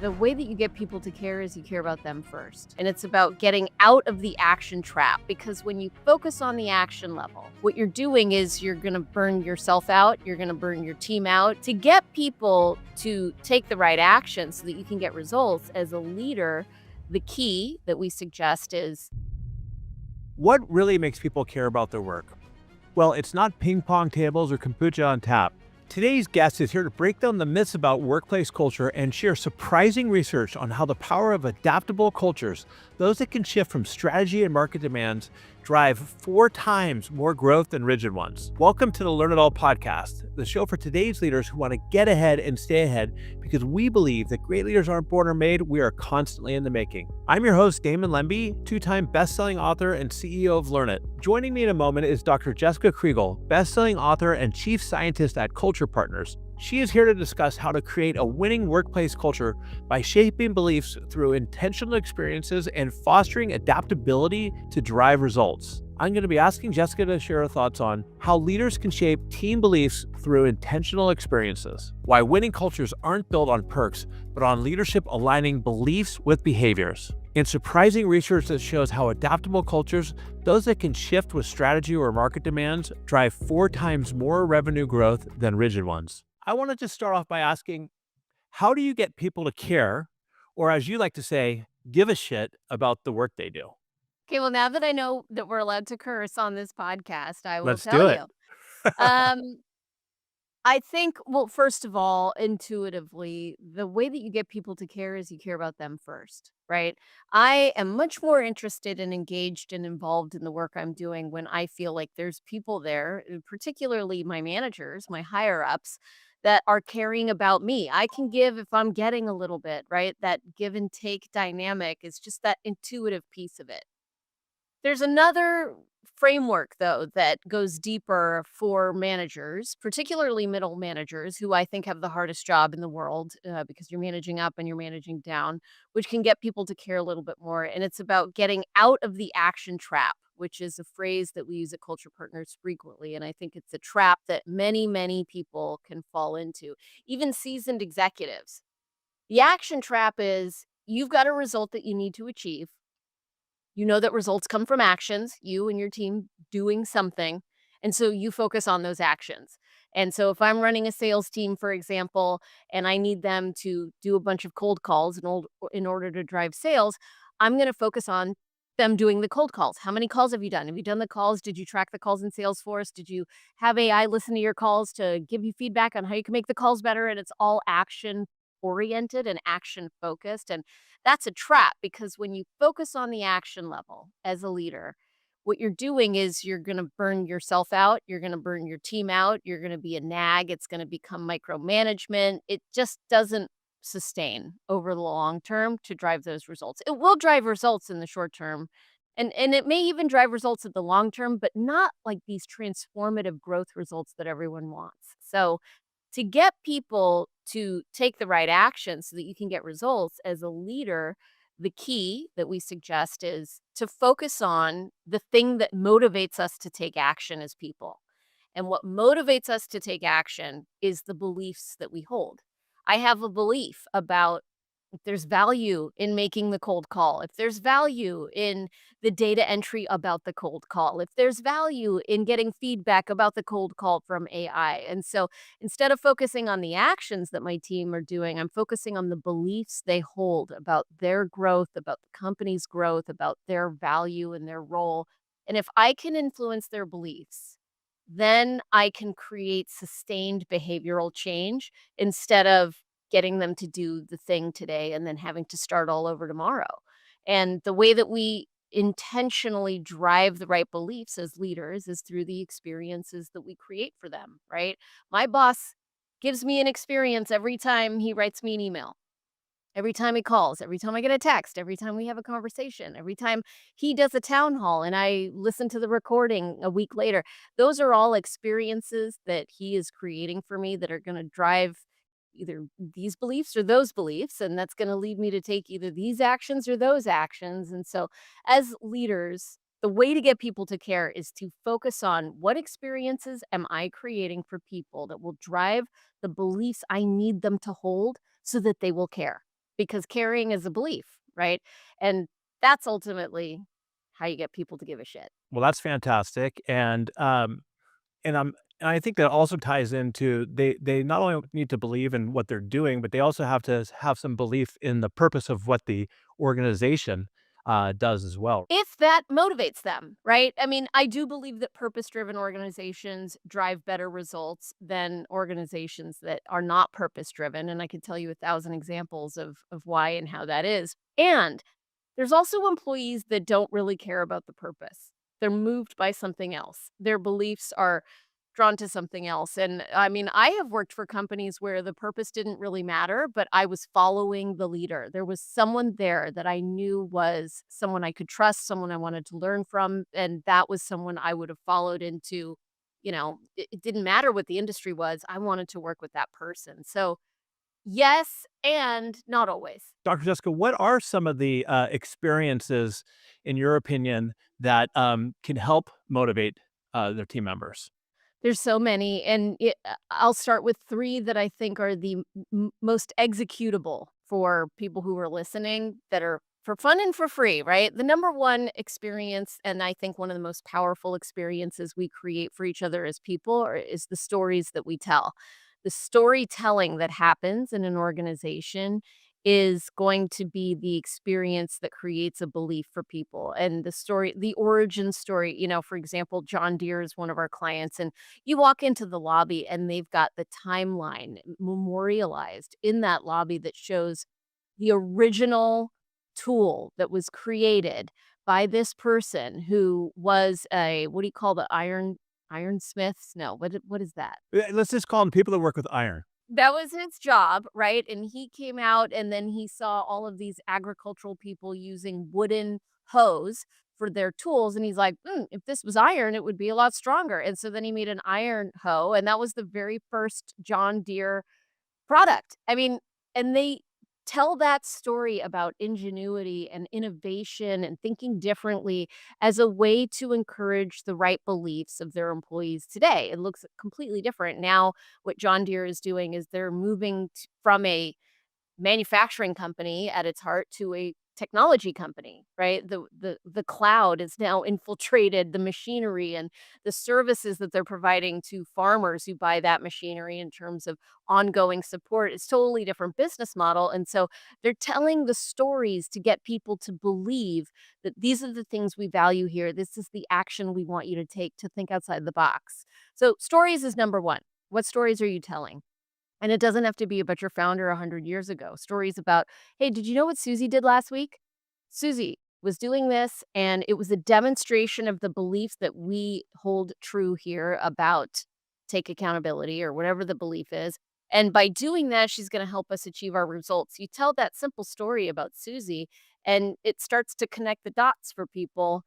The way that you get people to care is you care about them first. And it's about getting out of the action trap, because when you focus on the action level, what you're doing is you're going to burn yourself out. You're going to burn your team out. To get people to take the right action so that you can get results as a leader, the key that we suggest is What really makes people care about their work? Well, it's not ping pong tables or kombucha on tap. Today's guest is here to break down the myths about workplace culture and share surprising research on how the power of adaptable cultures, those that can shift from strategy and market demands, drive 4 times more growth than rigid ones. Welcome to the Learn It All podcast, the show for today's leaders who want to get ahead and stay ahead, because we believe that great leaders aren't born or made, we are constantly in the making. I'm your host, Damon Lembi, 2-time best-selling author and CEO of Learn It. Joining me in a moment is Dr. Jessica Kriegel, best-selling author and chief scientist at Culture Partners. She is here to discuss how to create a winning workplace culture by shaping beliefs through intentional experiences and fostering adaptability to drive results. I'm going to be asking Jessica to share her thoughts on how leaders can shape team beliefs through intentional experiences, why winning cultures aren't built on perks, but on leadership aligning beliefs with behaviors, and surprising research that shows how adaptable cultures, those that can shift with strategy or market demands, drive 4 times more revenue growth than rigid ones. I want to just start off by asking, how do you get people to care, or as you like to say, give a shit about the work they do? okay. Well, now that I know that we're allowed to curse on this podcast, I will Let's tell do it. you. Um, I think, well, first of all, intuitively, the way that you get people to care is you care about them first, right? I am much more interested and engaged and involved in the work I'm doing when I feel like there's people there, particularly my managers, my higher ups, that are caring about me. I can give if I'm getting a little bit, right? That give and take dynamic is just that intuitive piece of it. There's another framework, though, that goes deeper for managers, particularly middle managers, who I think have the hardest job in the world, because you're managing up and you're managing down, which can get people to care a little bit more. And it's about getting out of the action trap, which is a phrase that we use at Culture Partners frequently. And I think it's a trap that many, many people can fall into, even seasoned executives. The action trap is you've got a result that you need to achieve. You know that results come from actions, you and your team doing something, and so you focus on those actions. And so if I'm running a sales team, for example, and I need them to do a bunch of cold calls in order to drive sales, I'm gonna focus on them doing the cold calls. How many calls have you done? Have you done the calls? Did you track the calls in Salesforce? Did you have AI listen to your calls to give you feedback on how you can make the calls better? And it's all action oriented and action focused. And that's a trap, because when you focus on the action level as a leader, what you're doing is you're going to burn yourself out. You're going to burn your team out. You're going to be a nag. It's going to become micromanagement. It just doesn't sustain over the long term to drive those results. It will drive results in the short term. And it may even drive results in the long term, but not like these transformative growth results that everyone wants. So to get people to take the right action so that you can get results as a leader, the key that we suggest is to focus on the thing that motivates us to take action as people. And what motivates us to take action is the beliefs that we hold. I have a belief about if there's value in making the cold call, if there's value in the data entry about the cold call, if there's value in getting feedback about the cold call from AI. And so instead of focusing on the actions that my team are doing, I'm focusing on the beliefs they hold about their growth, about the company's growth, about their value and their role. And if I can influence their beliefs, then I can create sustained behavioral change instead of getting them to do the thing today and then having to start all over tomorrow. And the way that we intentionally drive the right beliefs as leaders is through the experiences that we create for them, right? My boss gives me an experience every time he writes me an email. Every time he calls, every time I get a text, every time we have a conversation, every time he does a town hall and I listen to the recording a week later, those are all experiences that he is creating for me that are going to drive either these beliefs or those beliefs. And that's going to lead me to take either these actions or those actions. And so, as leaders, the way to get people to care is to focus on what experiences am I creating for people that will drive the beliefs I need them to hold so that they will care. because caring is a belief, right? And that's ultimately how you get people to give a shit. Well, that's fantastic, and I think that also ties into they not only need to believe in what they're doing, but they also have to have some belief in the purpose of what the organization, does as well. If that motivates them, right? I mean, I do believe that purpose-driven organizations drive better results than organizations that are not purpose-driven, and I could tell you 1,000 examples of why and how that is. And there's also employees that don't really care about the purpose. They're moved by something else. Their beliefs are drawn to something else. And I mean, I have worked for companies where the purpose didn't really matter, but I was following the leader. There was someone there that I knew was someone I could trust, someone I wanted to learn from. And that was someone I would have followed into, it didn't matter what the industry was. I wanted to work with that person. So, yes, and not always. Dr. Jessica, what are some of the, experiences, in your opinion, that, can help motivate, their team members? There's so many, and I'll start with 3 that I think are the most executable for people who are listening that are for fun and for free, right? The number 1 experience, and I think one of the most powerful experiences we create for each other as people is the stories that we tell. The storytelling that happens in an organization is going to be the experience that creates a belief for people, and the origin story, for example, John Deere is one of our clients, and you walk into the lobby and they've got the timeline memorialized in that lobby that shows the original tool that was created by this person who was a what do you call the ironsmiths? No, what is that? Let's just call them people that work with iron. That was his job, right? And he came out and then he saw all of these agricultural people using wooden hoes for their tools. And he's like, if this was iron, it would be a lot stronger. And so then he made an iron hoe. And that was the very first John Deere product. I mean, and they tell that story about ingenuity and innovation and thinking differently as a way to encourage the right beliefs of their employees today. It looks completely different. Now, what John Deere is doing is they're moving from a manufacturing company at its heart to a technology company, right? The cloud has now infiltrated the machinery and the services that they're providing to farmers who buy that machinery in terms of ongoing support. It's totally different business model. And so they're telling the stories to get people to believe that these are the things we value here. This is the action we want you to take to think outside the box. So stories is number one. What stories are you telling? And it doesn't have to be about your founder 100 years ago. Stories about, "Hey, did you know what Susie did last week? Susie was doing this, and it was a demonstration of the beliefs that we hold true here about take accountability," or whatever the belief is. And by doing that, she's gonna help us achieve our results. You tell that simple story about Susie, and it starts to connect the dots for people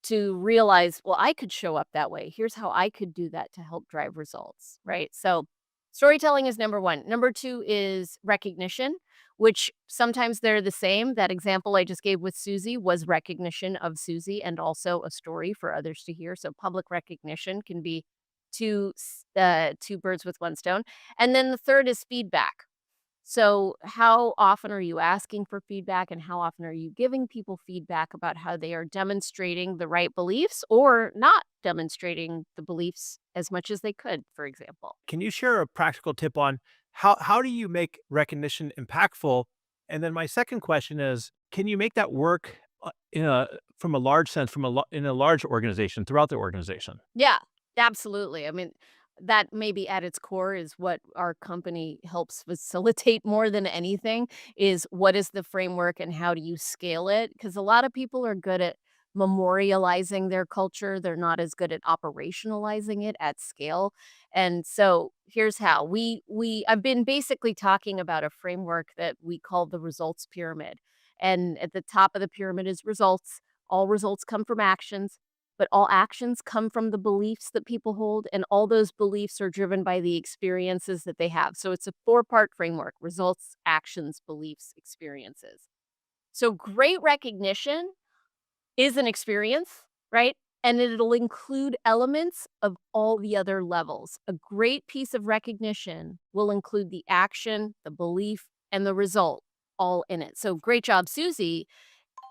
to realize, "Well, I could show up that way. Here's how I could do that to help drive results," right? So storytelling is number 1. Number 2 is recognition, which sometimes they're the same. That example I just gave with Susie was recognition of Susie and also a story for others to hear. So public recognition can be 2 birds with 1 stone. And then the third is feedback. So, how often are you asking for feedback and how often are you giving people feedback about how they are demonstrating the right beliefs or not demonstrating the beliefs as much as they could, for example? Can you share a practical tip on how do you make recognition impactful? And then my second question is, can you make that work, in a from a large sense, in a large organization, throughout the organization? Yeah, absolutely. I mean, that maybe at its core is what our company helps facilitate more than anything is what is the framework and how do you scale it? Because a lot of people are good at memorializing their culture. They're not as good at operationalizing it at scale. And so here's how I've been basically talking about a framework that we call the results pyramid. And at the top of the pyramid is results. All results come from actions, but all actions come from the beliefs that people hold, and all those beliefs are driven by the experiences that they have. So it's a 4-part framework: results, actions, beliefs, experiences. So great recognition is an experience, right? And it'll include elements of all the other levels. A great piece of recognition will include the action, the belief, and the result. all in it. So great job, Susie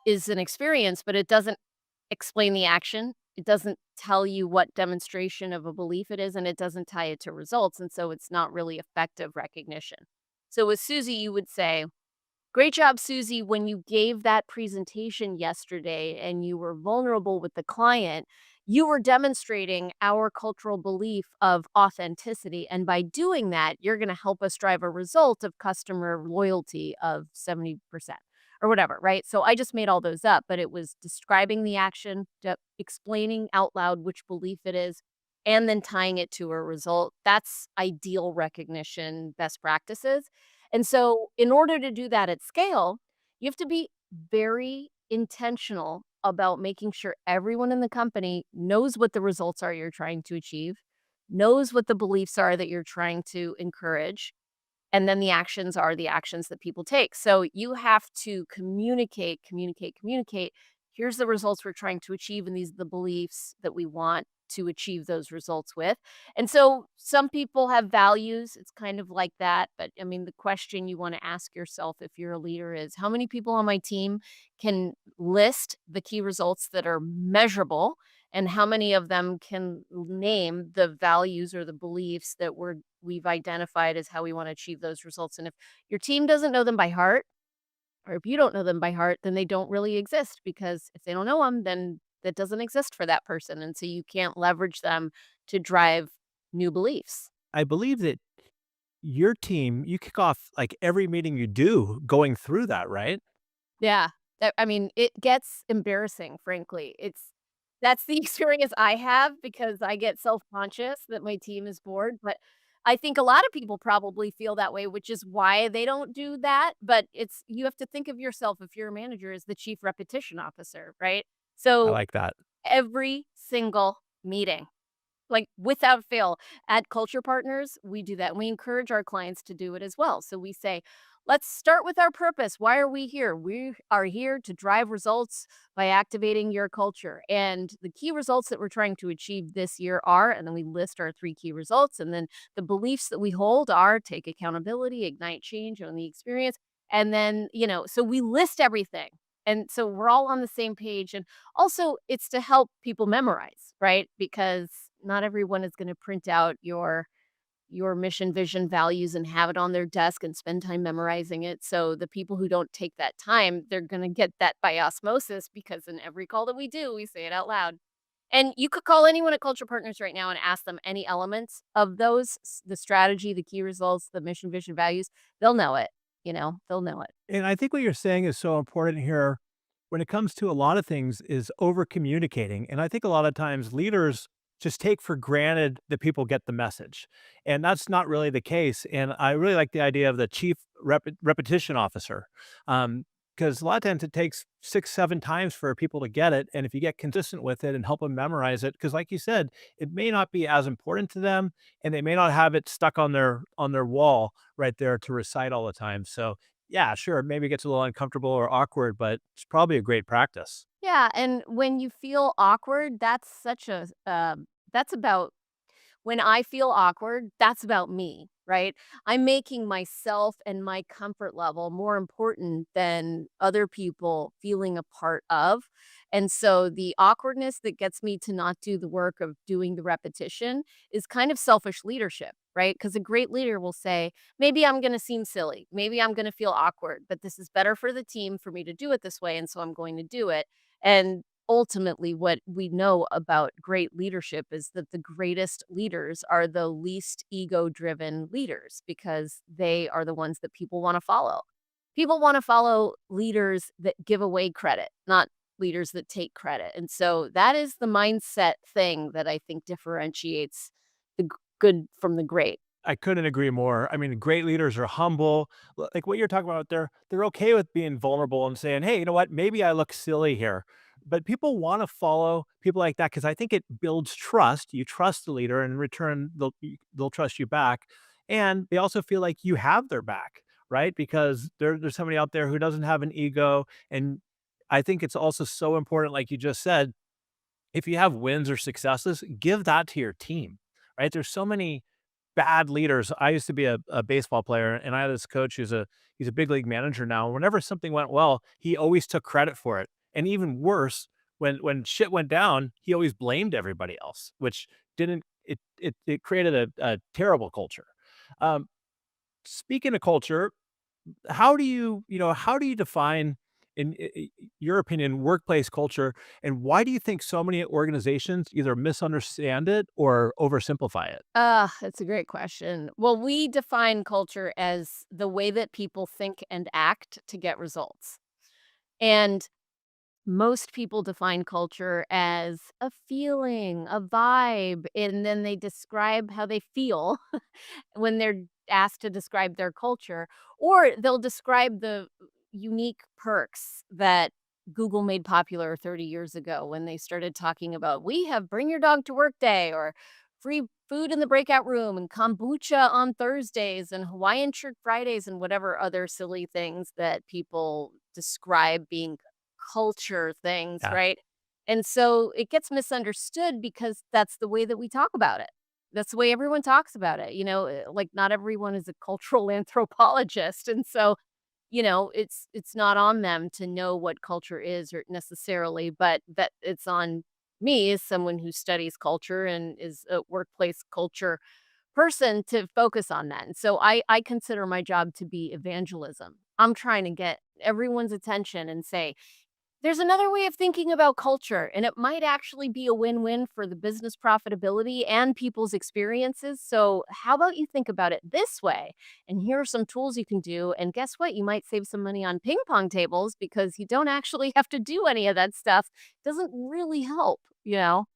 is an experience, but it doesn't explain the action. It doesn't tell you what demonstration of a belief it is, and it doesn't tie it to results. And so it's not really effective recognition. So with Susie, you would say, great job, Susie. When you gave that presentation yesterday and you were vulnerable with the client, you were demonstrating our cultural belief of authenticity. And by doing that, you're going to help us drive a result of customer loyalty of 70% or whatever, right? So I just made all those up, but it was describing the action, explaining out loud which belief it is, and then tying it to a result. That's ideal recognition best practices. And so, in order to do that at scale, you have to be very intentional about making sure everyone in the company knows what the results are you're trying to achieve, knows what the beliefs are that you're trying to encourage, and then the actions are the actions that people take. So you have to communicate, communicate, communicate. Here's the results we're trying to achieve, and these are the beliefs that we want to achieve those results with. And so some people have values. It's kind of like that. But I mean, the question you want to ask yourself if you're a leader is how many people on my team can list the key results that are measurable? And how many of them can name the values or the beliefs that we've identified as how we want to achieve those results? And if your team doesn't know them by heart, or if you don't know them by heart, then they don't really exist because if they don't know them, then that doesn't exist for that person. And so you can't leverage them to drive new beliefs. I believe that your team, you kick off like every meeting you do going through that, right? Yeah. I mean, it gets embarrassing, frankly. That's the experience I have because I get self-conscious that my team is bored, but I think a lot of people probably feel that way, which is why they don't do that, but it's you have to think of yourself if you're a manager as the chief repetition officer, right? I So, like that. every single meeting like, without fail, at Culture Partners, we do that, and we encourage our clients to do it as well. So we say, "Let's start with our purpose. Why are we here? We are here to drive results by activating your culture, and the key results that we're trying to achieve this year are," and then we list our 3 key results, and then the beliefs that we hold are take accountability, ignite change, own the experience, and then, so we list everything. And so we're all on the same page, and also, it's to help people memorize, right? Because not everyone is gonna print out your mission, vision, values, and have it on their desk and spend time memorizing it. So the people who don't take that time, they're gonna get that by osmosis because in every call that we do, we say it out loud. And you could call anyone at Culture Partners right now and ask them any elements of those, the strategy, the key results, the mission, vision, values. They'll know it, they'll know it. And I think what you're saying is so important here when it comes to a lot of things is over communicating. And I think a lot of times leaders just take for granted that people get the message. And that's not really the case. And I really like the idea of the chief repetition officer. Because a lot of times it takes 6, 7 times for people to get it. And if you get consistent with it and help them memorize it, because like you said, it may not be as important to them and they may not have it stuck on their wall right there to recite all the time. So yeah, sure. Maybe it gets a little uncomfortable or awkward, but it's probably a great practice. Yeah, and when you feel awkward, that's about when I feel awkward, that's about me, right? I'm making myself and my comfort level more important than other people feeling a part of. And so the awkwardness that gets me to not do the work of doing the repetition is kind of selfish leadership, right? Because a great leader will say, maybe I'm going to seem silly. Maybe I'm going to feel awkward, but this is better for the team for me to do it this way. And so I'm going to do it. And ultimately, what we know about great leadership is that the greatest leaders are the least ego driven leaders because they are the ones that people want to follow. People want to follow leaders that give away credit, not leaders that take credit. And so that is the mindset thing that I think differentiates the good from the great. I couldn't agree more. I mean, great leaders are humble. Like what you're talking about, they're okay with being vulnerable and saying, "Hey, you know what? Maybe I look silly here." But people want to follow people like that because I think it builds trust. You trust the leader, and in return, they'll trust you back, and they also feel like you have their back, right? Because there's somebody out there who doesn't have an ego, and I think it's also so important, like you just said, if you have wins or successes, give that to your team, right? There's so many bad leaders. I used to be a baseball player, and I had this coach he's a big league manager now. Whenever something went well, he always took credit for it. And even worse, when shit went down, he always blamed everybody else, which didn't it created a terrible culture. Um, Speaking of culture, how do you define, in your opinion, workplace culture, and why do you think so many organizations either misunderstand it or oversimplify it? That's a great question. Well, we define culture as the way that people think and act to get results. And most people define culture as a feeling, a vibe, and then they describe how they feel when they're asked to describe their culture, or they'll describe the unique perks that Google made popular 30 years ago when they started talking about, we have bring your dog to work day, or free food in the breakout room, and kombucha on Thursdays, and Hawaiian shirt Fridays, and whatever other silly things that people describe being culture things, Yeah. right? And so it gets misunderstood because that's the way that we talk about it. That's the way everyone talks about it, like, not everyone is a cultural anthropologist, and so, it's not on them to know what culture is or necessarily, but that it's on me as someone who studies culture and is a workplace culture person to focus on that, and so I consider my job to be evangelism. I'm trying to get everyone's attention and say, there's another way of thinking about culture, and it might actually be a win-win for the business profitability and people's experiences. So, how about you think about it this way? And here are some tools you can do. And guess what? You might save some money on ping pong tables because you don't actually have to do any of that stuff. Doesn't really help.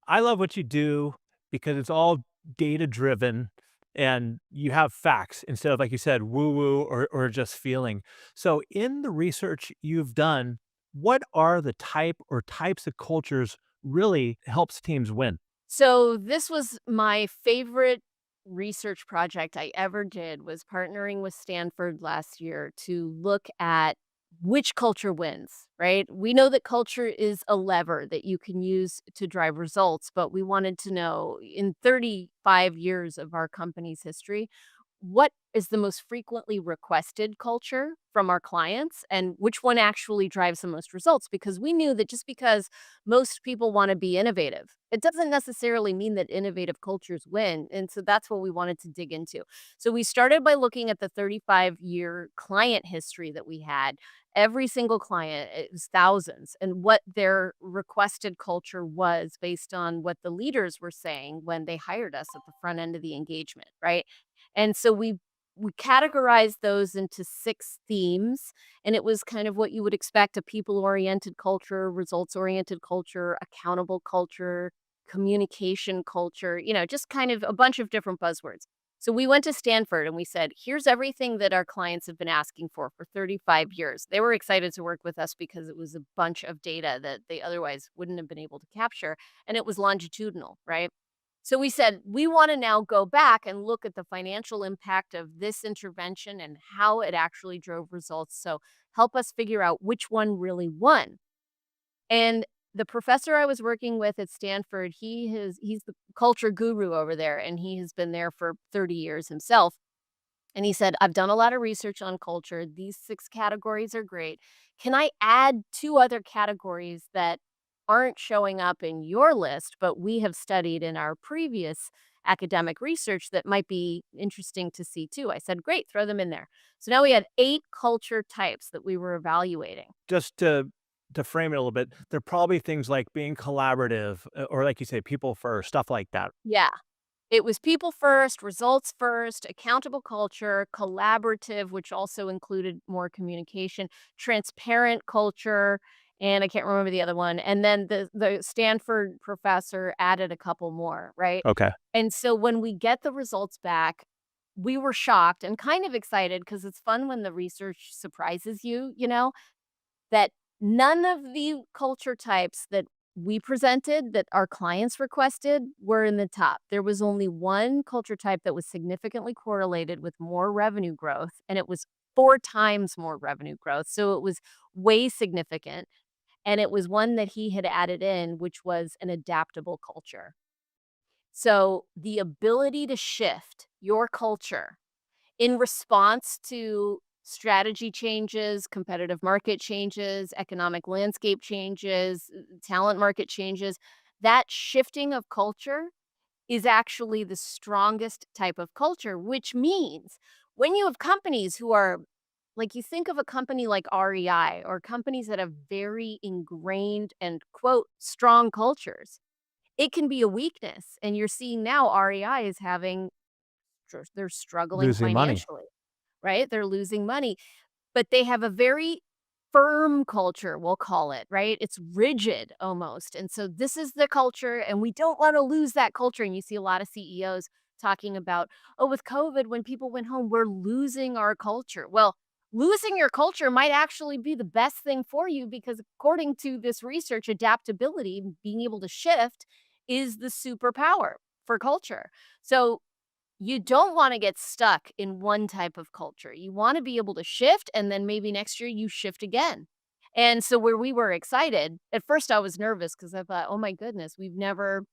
I love what you do because it's all data driven and you have facts instead of, like you said, woo woo or just feeling. So, in the research you've done, what are the type or types of cultures really helps teams win? So this was my favorite research project I ever did was partnering with Stanford last year to look at which culture wins, right? We know that culture is a lever that you can use to drive results, but we wanted to know in 35 years of our company's history, what is the most frequently requested culture from our clients and which one actually drives the most results, because we knew that just because most people want to be innovative, it doesn't necessarily mean that innovative cultures win. And so that's what we wanted to dig into. So we started by looking at the 35-year client history that we had. Every single client, it was thousands, and what their requested culture was based on what the leaders were saying when they hired us at the front end of the engagement, right? And so we categorized those into 6 themes, and it was kind of what you would expect: a people-oriented culture, results-oriented culture, accountable culture, communication culture, just kind of a bunch of different buzzwords. So we went to Stanford and we said, "Here's everything that our clients have been asking for 35 years." They were excited to work with us because it was a bunch of data that they otherwise wouldn't have been able to capture, and it was longitudinal, right? So we said, we want to now go back and look at the financial impact of this intervention and how it actually drove results. So help us figure out which one really won. And the professor I was working with at Stanford, he's the culture guru over there, and he has been there for 30 years himself. And he said, I've done a lot of research on culture. These 6 categories are great. Can I add 2 other categories that aren't showing up in your list, but we have studied in our previous academic research that might be interesting to see too? I said, great, throw them in there. So now we had 8 culture types that we were evaluating. Just to frame it a little bit, there are probably things like being collaborative, or like you say, people first, stuff like that. Yeah. It was people first, results first, accountable culture, collaborative, which also included more communication, transparent culture, and I can't remember the other one. And then the Stanford professor added a couple more, right? Okay. And so when we get the results back, we were shocked and kind of excited because it's fun when the research surprises you, that none of the culture types that we presented that our clients requested were in the top. There was only one culture type that was significantly correlated with more revenue growth, and it was 4 times more revenue growth. So it was way significant. And it was one that he had added in, which was an adaptable culture. So the ability to shift your culture in response to strategy changes, competitive market changes, economic landscape changes, talent market changes, that shifting of culture is actually the strongest type of culture, which means when you have companies who are like you think of a company like REI or companies that have very ingrained and quote strong cultures, it can be a weakness. And you're seeing now REI is having they're struggling Losing money. financially, right? They're losing money, but they have a very firm culture, we'll call it, right? It's rigid almost. And so this is the culture, and we don't want to lose that culture. And you see a lot of CEOs talking about, oh, with COVID, when people went home, we're losing our culture. Well, losing your culture might actually be the best thing for you because, according to this research, adaptability, being able to shift, is the superpower for culture. So you don't wanna get stuck in one type of culture. You wanna be able to shift, and then maybe next year you shift again. And so where we were excited, at first I was nervous because I thought, "Oh my goodness, we've never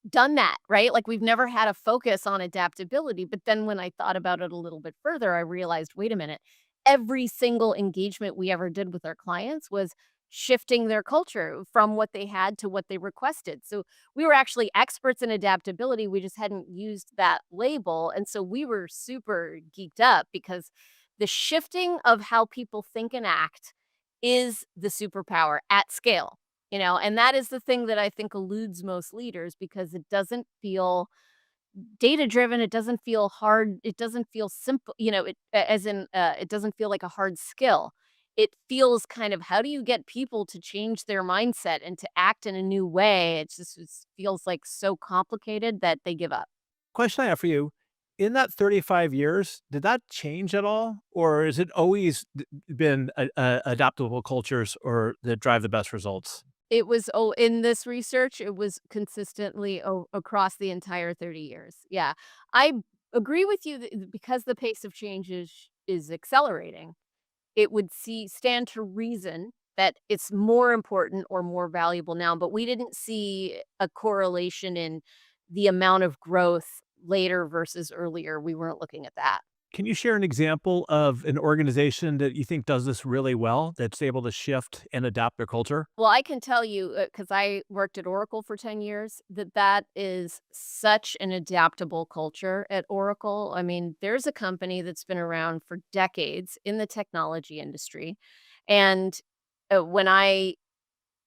done that," right? Like, we've never had a focus on adaptability, but then when I thought about it a little bit further, I realized, wait a minute, every single engagement we ever did with our clients was shifting their culture from what they had to what they requested. So, we were actually experts in adaptability, we just hadn't used that label, and so we were super geeked up because the shifting of how people think and act is the superpower at scale. And that is the thing that I think eludes most leaders because it doesn't feel data driven, it doesn't feel hard, it doesn't feel simple, it doesn't feel like a hard skill. It feels kind of how do you get people to change their mindset and to act in a new way? It feels like so complicated that they give up. Question I have for you, in that 35 years, did that change at all? Or has it always been adaptable cultures or that drive the best results? It was in this research, it was consistently across the entire 30 years. Yeah. I agree with you that because the pace of change is accelerating, it would stand to reason that it's more important or more valuable now, but we didn't see a correlation in the amount of growth later versus earlier. We weren't looking at that. Can you share an example of an organization that you think does this really well, that's able to shift and adapt their culture? Well, I can tell you, because I worked at Oracle for 10 years, that that is such an adaptable culture at Oracle. I mean, there's a company that's been around for decades in the technology industry. And when I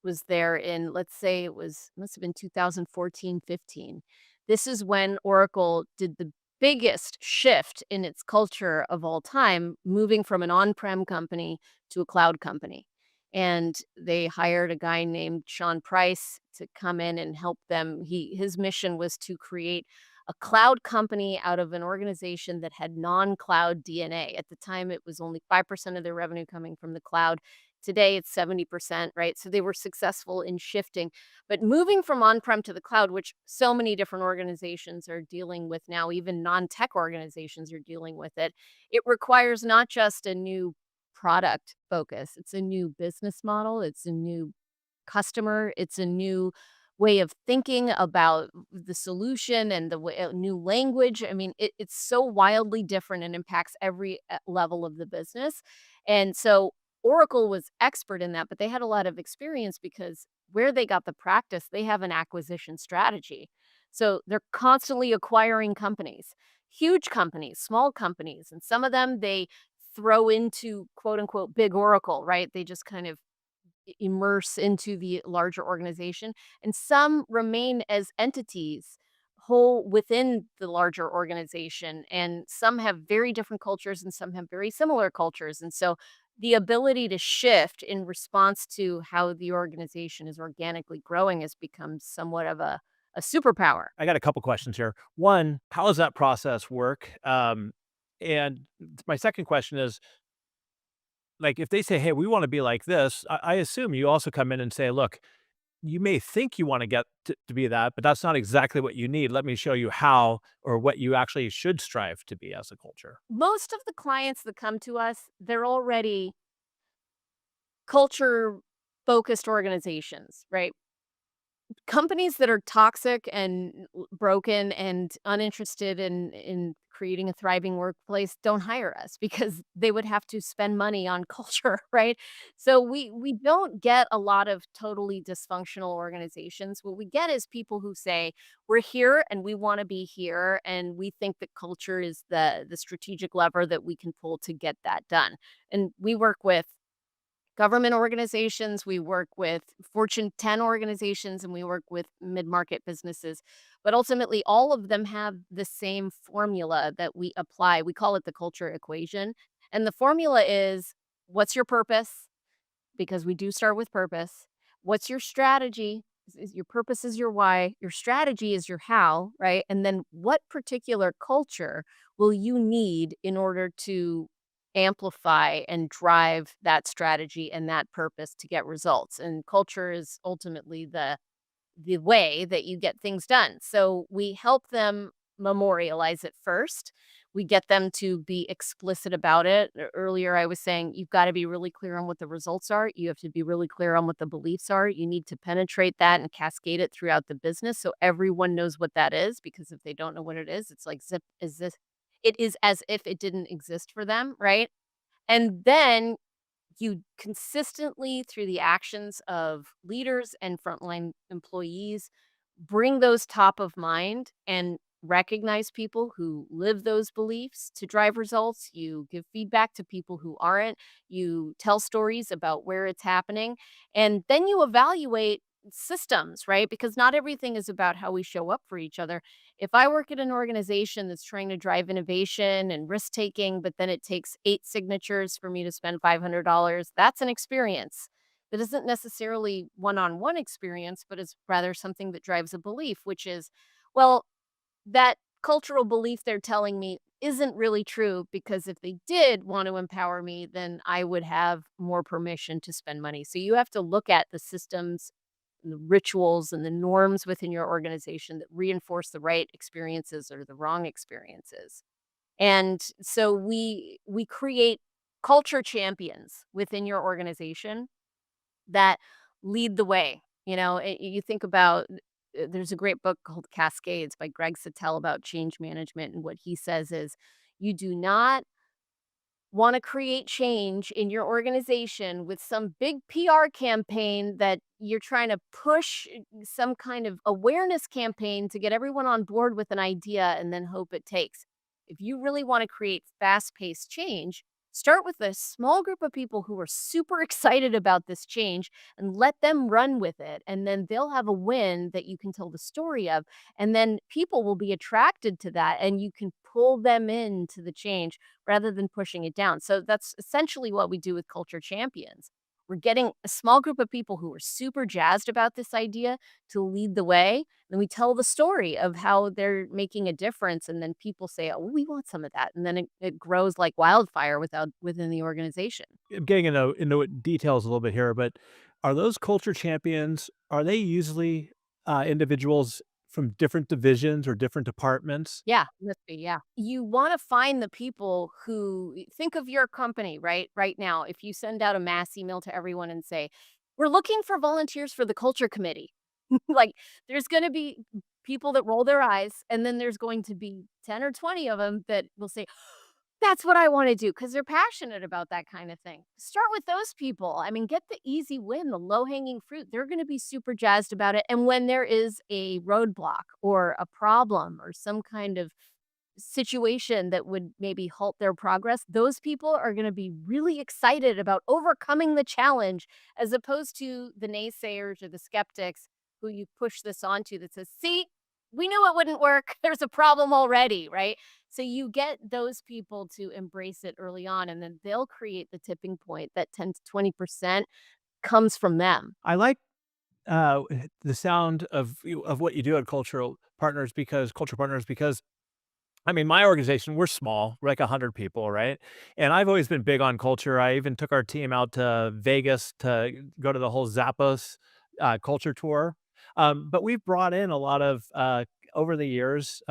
was there in, let's say it was, must have been 2014, 15. This is when Oracle did the biggest shift in its culture of all time, moving from an on-prem company to a cloud company. And they hired a guy named Sean Price to come in and help them. His mission was to create a cloud company out of an organization that had non-cloud DNA. At the time, it was only 5% of their revenue coming from the cloud. Today, it's 70%, right? So they were successful in shifting. But moving from on-prem to the cloud, which so many different organizations are dealing with now, even non-tech organizations are dealing with it, it requires not just a new product focus, it's a new business model, it's a new customer, it's a new way of thinking about the solution and the new language. I mean, it's so wildly different and impacts every level of the business. And so Oracle was expert in that, but they had a lot of experience because where they got the practice, they have an acquisition strategy. So they're constantly acquiring companies, huge companies, small companies, and some of them they throw into quote unquote big Oracle, right? They just kind of immerse into the larger organization, and some remain as entities whole within the larger organization, and some have very different cultures and some have very similar cultures, and so the ability to shift in response to how the organization is organically growing has become somewhat of a superpower. I got a couple questions here. One, how does that process work? And my second question is, like, if they say, "Hey, we want to be like this," I assume you also come in and say, "Look, you may think you want to get to be that, but that's not exactly what you need. Let me show you how or what you actually should strive to be as a culture." Most of the clients that come to us, they're already culture focused organizations, right? Companies that are toxic and broken and uninterested in creating a thriving workplace don't hire us because they would have to spend money on culture, right? So we don't get a lot of totally dysfunctional organizations. What we get is people who say, "We're here and we wanna be here, and we think that culture is the strategic lever that we can pull to get that done." And we work with government organizations, we work with Fortune 10 organizations, and we work with mid-market businesses. But ultimately, all of them have the same formula that we apply. We call it the culture equation. And the formula is, what's your purpose? Because we do start with purpose. What's your strategy? Your purpose is your why. Your strategy is your how, right? And then what particular culture will you need in order to amplify and drive that strategy and that purpose to get results? And culture is ultimately the way that you get things done. So we help them memorialize it first. We get them to be explicit about it. Earlier, I was saying you've got to be really clear on what the results are. You have to be really clear on what the beliefs are. You need to penetrate that and cascade it throughout the business so everyone knows what that is. Because if they don't know what it is, it's like zip is this. It is as if it didn't exist for them, right? And then you consistently, through the actions of leaders and frontline employees, bring those top of mind and recognize people who live those beliefs to drive results. You give feedback to people who aren't. You tell stories about where it's happening. And then you evaluate systems, right? Because not everything is about how we show up for each other. If I work at an organization that's trying to drive innovation and risk taking, but then it takes 8 signatures for me to spend $500, that's an experience that isn't necessarily one-on-one experience, but is rather something that drives a belief, which is, well, that cultural belief they're telling me isn't really true because if they did want to empower me, then I would have more permission to spend money. So you have to look at the systems, and the rituals, and the norms within your organization that reinforce the right experiences or the wrong experiences. And so we create culture champions within your organization that lead the way. You think about there's a great book called Cascades by Greg Sittel about change management, and what he says is, you do not want to create change in your organization with some big PR campaign that you're trying to push some kind of awareness campaign to get everyone on board with an idea and then hope it takes. If you really want to create fast paced change, start with a small group of people who are super excited about this change and let them run with it. And then they'll have a win that you can tell the story of. And then people will be attracted to that and you can pull them into the change rather than pushing it down. So that's essentially what we do with culture champions. We're getting a small group of people who are super jazzed about this idea to lead the way. Then we tell the story of how they're making a difference. And then people say, oh, we want some of that. And then it grows like wildfire within the organization. I'm getting into details a little bit here, but are those culture champions, are they usually, individuals from different divisions or different departments? Yeah, must be, yeah. You wanna find the people who think of your company, right now, if you send out a mass email to everyone and say, "We're looking for volunteers for the culture committee." Like, there's gonna be people that roll their eyes, and then there's going to be 10 or 20 of them that will say, "That's what I wanna do," because 'cause they're passionate about that kinda thing. Start with those people. I mean, get the easy win, the low-hanging fruit. They're gonna be super jazzed about it, and when there is a roadblock or a problem or some kind of situation that would maybe halt their progress, those people are gonna be really excited about overcoming the challenge as opposed to the naysayers or the skeptics who you push this onto that says, "See, we knew it wouldn't work. There's a problem already," right? So you get those people to embrace it early on, and then they'll create the tipping point. That 10 to 20% comes from them. I like, the sound of what you do at culture partners because I mean, my organization, we're small. We're like 100 people, right? And I've always been big on culture. I even took our team out to Vegas to go to the whole Zappos culture tour. But we've brought in a lot of, over the years,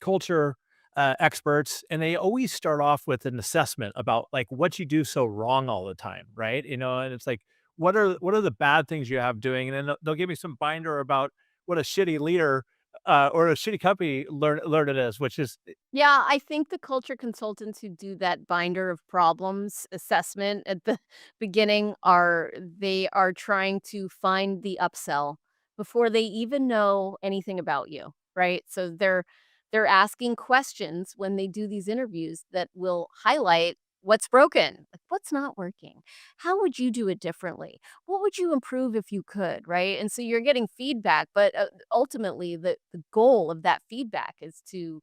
culture experts, and they always start off with an assessment about like what you do so wrong all the time, right? And it's like, what are the bad things you have doing, and then they'll give me some binder about what a shitty leader, or a shitty company learn it is, which is Yeah, I think the culture consultants who do that binder of problems assessment at the beginning they are trying to find the upsell before they even know anything about you, right? So they're asking questions when they do these interviews that will highlight what's broken, like what's not working. How would you do it differently? What would you improve if you could, right? And so you're getting feedback, but ultimately the goal of that feedback is to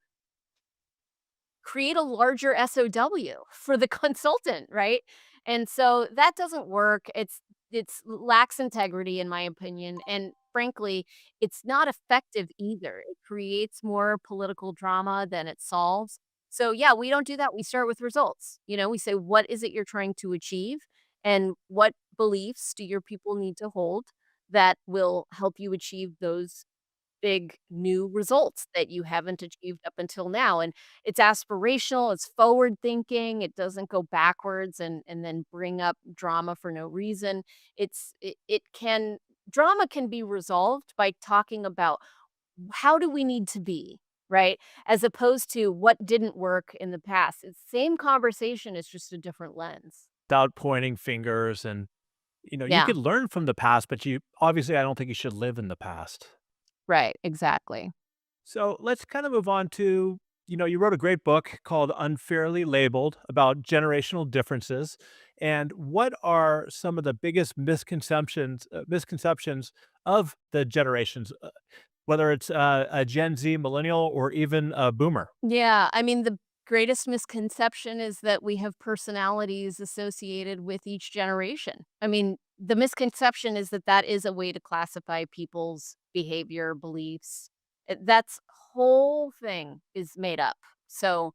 create a larger SOW for the consultant, right? And so that doesn't work. It's lacks integrity in my opinion, and frankly, it's not effective either. It creates more political drama than it solves. So yeah, we don't do that. We start with results. We say what is it you're trying to achieve and what beliefs do your people need to hold that will help you achieve those big new results that you haven't achieved up until now, and it's aspirational, it's forward thinking, it doesn't go backwards and then bring up drama for no reason. It can drama can be resolved by talking about how do we need to be, right? As opposed to what didn't work in the past. It's same conversation, it's just a different lens. without pointing fingers and, you Yeah, could learn from the past, but you obviously, I don't think you should live in the past. right, exactly. So let's kind of move on to, you wrote a great book called Unfairly Labeled about generational differences. And what are some of the biggest misconceptions of the generations, whether it's a Gen Z, millennial, or even a boomer? Yeah, I mean, the greatest misconception is that we have personalities associated with each generation. I mean, the misconception is that that is a way to classify people's behavior, beliefs. That's whole thing is made up. So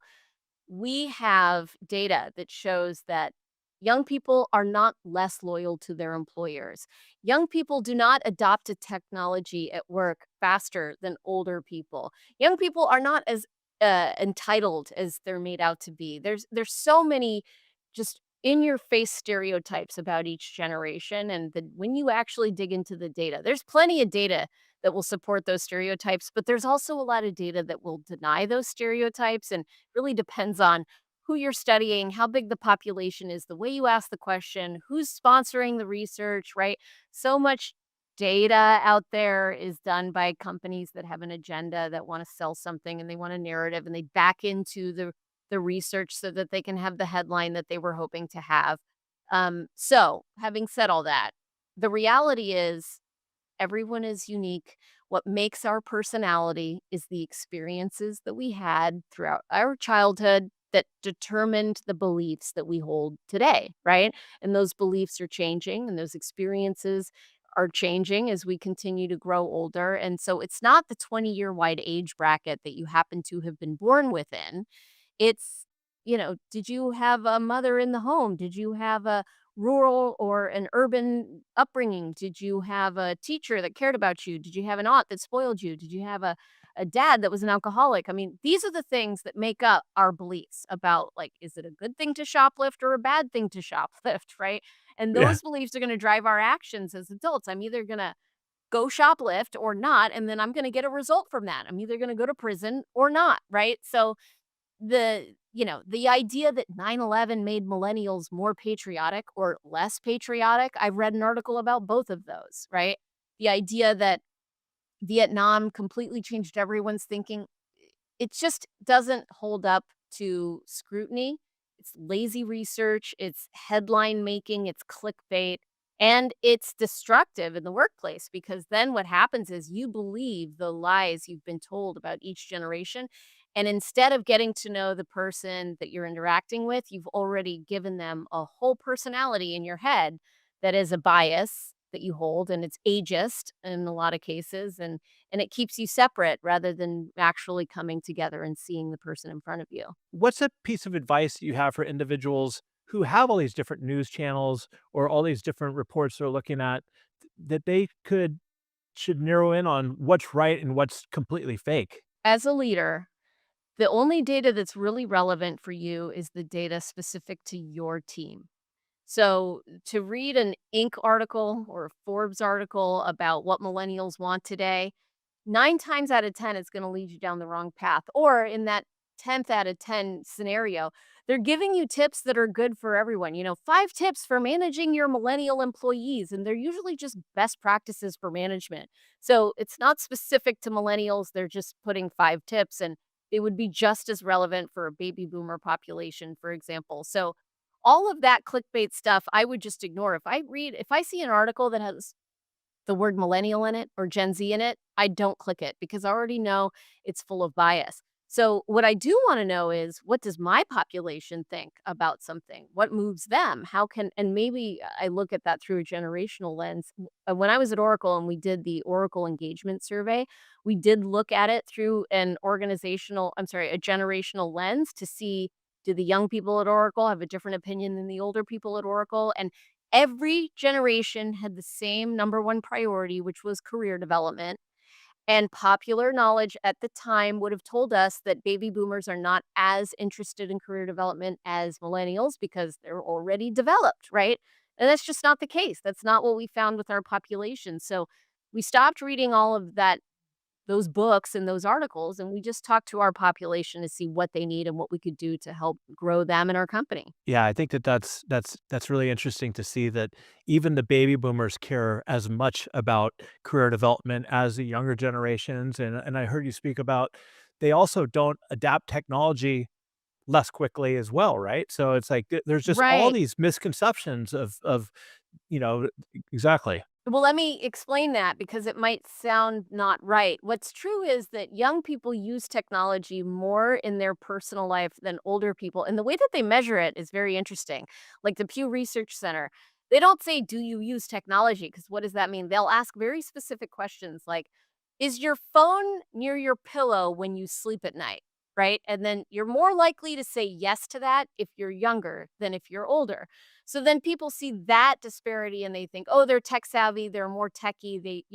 we have data that shows that young people are not less loyal to their employers. Young people do not adopt a technology at work faster than older people. Young people are not as entitled as they're made out to be. There's so many just in your face stereotypes about each generation, and when you actually dig into the data, there's plenty of data that will support those stereotypes, but there's also a lot of data that will deny those stereotypes, and really depends on who you're studying, how big the population is, the way you ask the question, who's sponsoring the research, right? So much data out there is done by companies that have an agenda that want to sell something and they want a narrative and they back into the research so that they can have the headline that they were hoping to have. So having said all that, the reality is everyone is unique. What makes our personality is the experiences that we had throughout our childhood that determined the beliefs that we hold today, right? And those beliefs are changing and those experiences are changing as we continue to grow older. And so it's not the 20-year wide age bracket that you happen to have been born within. It's, did you have a mother in the home? Did you have a rural or an urban upbringing? Did you have a teacher that cared about you? Did you have an aunt that spoiled you? Did you have a dad that was an alcoholic? I mean, these are the things that make up our beliefs about like, is it a good thing to shoplift or a bad thing to shoplift, right? And Yeah. those beliefs are going to drive our actions as adults. I'm either going to go shoplift or not, and then I'm going to get a result from that. I'm either going to go to prison or not, right? So the idea that 9/11 made millennials more patriotic or less patriotic, I've read an article about both of those, right? The idea that Vietnam completely changed everyone's thinking, it just doesn't hold up to scrutiny. It's lazy research, it's headline making, it's clickbait, and it's destructive in the workplace because then what happens is you believe the lies you've been told about each generation. And instead of getting to know the person that you're interacting with, you've already given them a whole personality in your head that is a bias that you hold and it's ageist in a lot of cases and it keeps you separate rather than actually coming together and seeing the person in front of you. What's a piece of advice you have for individuals who have all these different news channels or all these different reports they're looking at, that they should narrow in on what's right and what's completely fake? As a leader, the only data that's really relevant for you is the data specific to your team. So, to read an Inc. article or a Forbes article about what millennials want today, 9 times out of 10, it's gonna lead you down the wrong path, or in that 10th out of 10 scenario, they're giving you tips that are good for everyone, 5 tips for managing your millennial employees, and they're usually just best practices for management. So, it's not specific to millennials, they're just putting 5 tips, and they would be just as relevant for a baby boomer population, for example. So, all of that clickbait stuff, I would just ignore. If I see an article that has the word millennial in it or Gen Z in it, I don't click it because I already know it's full of bias. So what I do want to know is what does my population think about something? What moves them? How can and maybe I look at that through a generational lens. When I was at Oracle and we did the Oracle engagement survey, we did look at it through a generational lens to see do the young people at Oracle have a different opinion than the older people at Oracle? And every generation had the same number 1 priority, which was career development, and popular knowledge at the time would have told us that baby boomers are not as interested in career development as millennials because they're already developed, right? And that's just not the case. That's not what we found with our population. So, we stopped reading all of those books and those articles, and we just talked to our population to see what they need and what we could do to help grow them and our company. Yeah, I think that that's really interesting to see that even the baby boomers care as much about career development as the younger generations, and I heard you speak about they also don't adapt technology less quickly as well, right? So it's like there's just all Right. these misconceptions you know exactly. Well, let me explain that because it might sound not right. What's true is that young people use technology more in their personal life than older people. And the way that they measure it is very interesting. Like the Pew Research Center, they don't say, do you use technology? Because what does that mean? They'll ask very specific questions like, is your phone near your pillow when you sleep at night? Right. And then you're more likely to say yes to that if you're younger than if you're older. So then people see that disparity and they think, "Oh, they're tech savvy, they're more techy,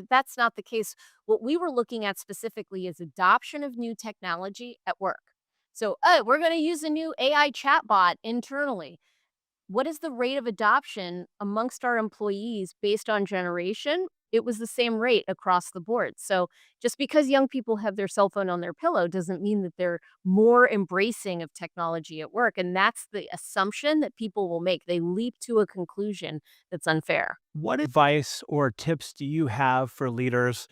that's not the case. What we were looking at specifically is adoption of new technology at work. So, "Oh, we're gonna use a new AI chatbot internally." What is the rate of adoption amongst our employees based on generation? It was the same rate across the board. So just because young people have their cell phone on their pillow doesn't mean that they're more embracing of technology at work. And that's the assumption that people will make. They leap to a conclusion that's unfair. What advice or tips do you have for leaders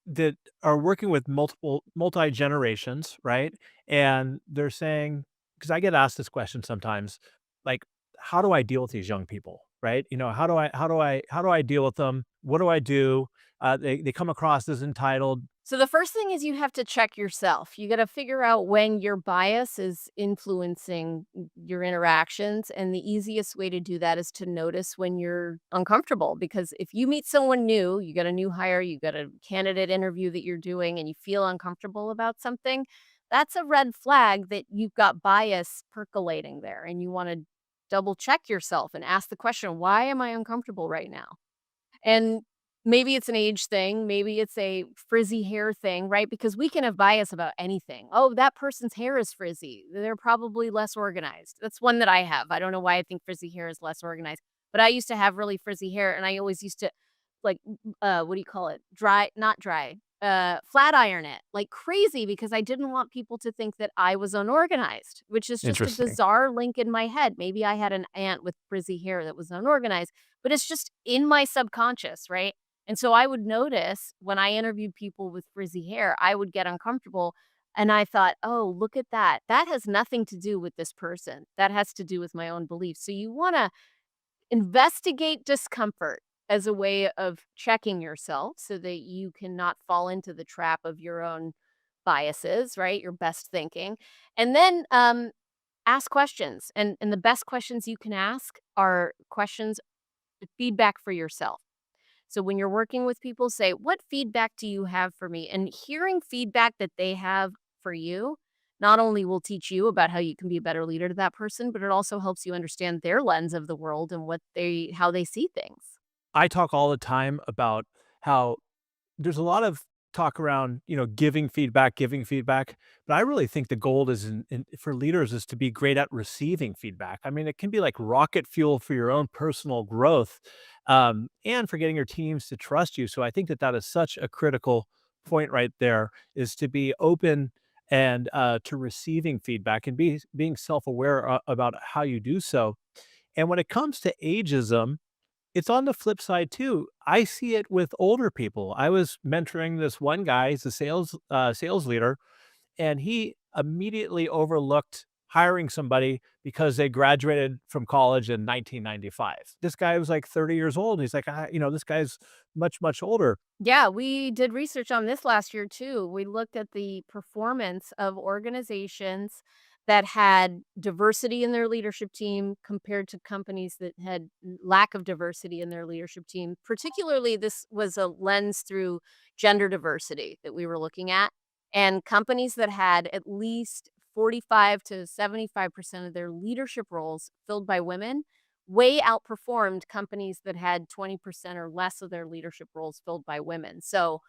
that are working with multi generations, right? And they're saying, because I get asked this question sometimes, like, how do I deal with these young people, right? How do I deal with them? What do I do? They come across as entitled. So the first thing is you have to check yourself. You got to figure out when your bias is influencing your interactions. And the easiest way to do that is to notice when you're uncomfortable. Because if you meet someone new, you got a new hire, you got a candidate interview that you're doing, and you feel uncomfortable about something, that's a red flag that you've got bias percolating there. And you want to double check yourself and ask the question, why am I uncomfortable right now? And maybe it's an age thing, maybe it's a frizzy hair thing, right? Because we can have bias about anything. "Oh, that person's hair is frizzy. They're probably less organized." That's one that I have. I don't know why I think frizzy hair is less organized, but I used to have really frizzy hair, and I always used to, like, what do you call it? Not dry, flat iron it like crazy because I didn't want people to think that I was unorganized, which is just a Interesting. bizarre link in my head. Maybe I had an aunt with frizzy hair that was unorganized, but it's just in my subconscious, right? And so I would notice when I interviewed people with frizzy hair, I would get uncomfortable. And I thought, oh, look at that. That has nothing to do with this person. That has to do with my own beliefs. So you want to investigate discomfort as a way of checking yourself so that you cannot fall into the trap of your own biases, right? Your best thinking. And then ask questions. And the best questions you can ask are questions feedback for yourself. So when you're working with people, say, "What feedback do you have for me?" And hearing feedback that they have for you not only will teach you about how you can be a better leader to that person, but it also helps you understand their lens of the world and how they see things. I talk all the time about how there's a lot of talk around, giving feedback, but I really think the goal is for leaders is to be great at receiving feedback. I mean, it can be like rocket fuel for your own personal growth, and for getting your teams to trust you. So I think that that is such a critical point right there, is to be open and to receiving feedback and being self-aware about how you do so. And when it comes to ageism, it's on the flip side too. I see it with older people. I was mentoring this one guy, he's a sales leader, and he immediately overlooked hiring somebody because they graduated from college in 1995. This guy was like 30 years old. He's like, this guy's much, much older. Yeah, we did research on this last year too. We looked at the performance of organizations that had diversity in their leadership team compared to companies that had lack of diversity in their leadership team. Particularly, this was a lens through gender diversity that we were looking at. And companies that had at least 45 to 75% of their leadership roles filled by women way outperformed companies that had 20% or less of their leadership roles filled by women. So,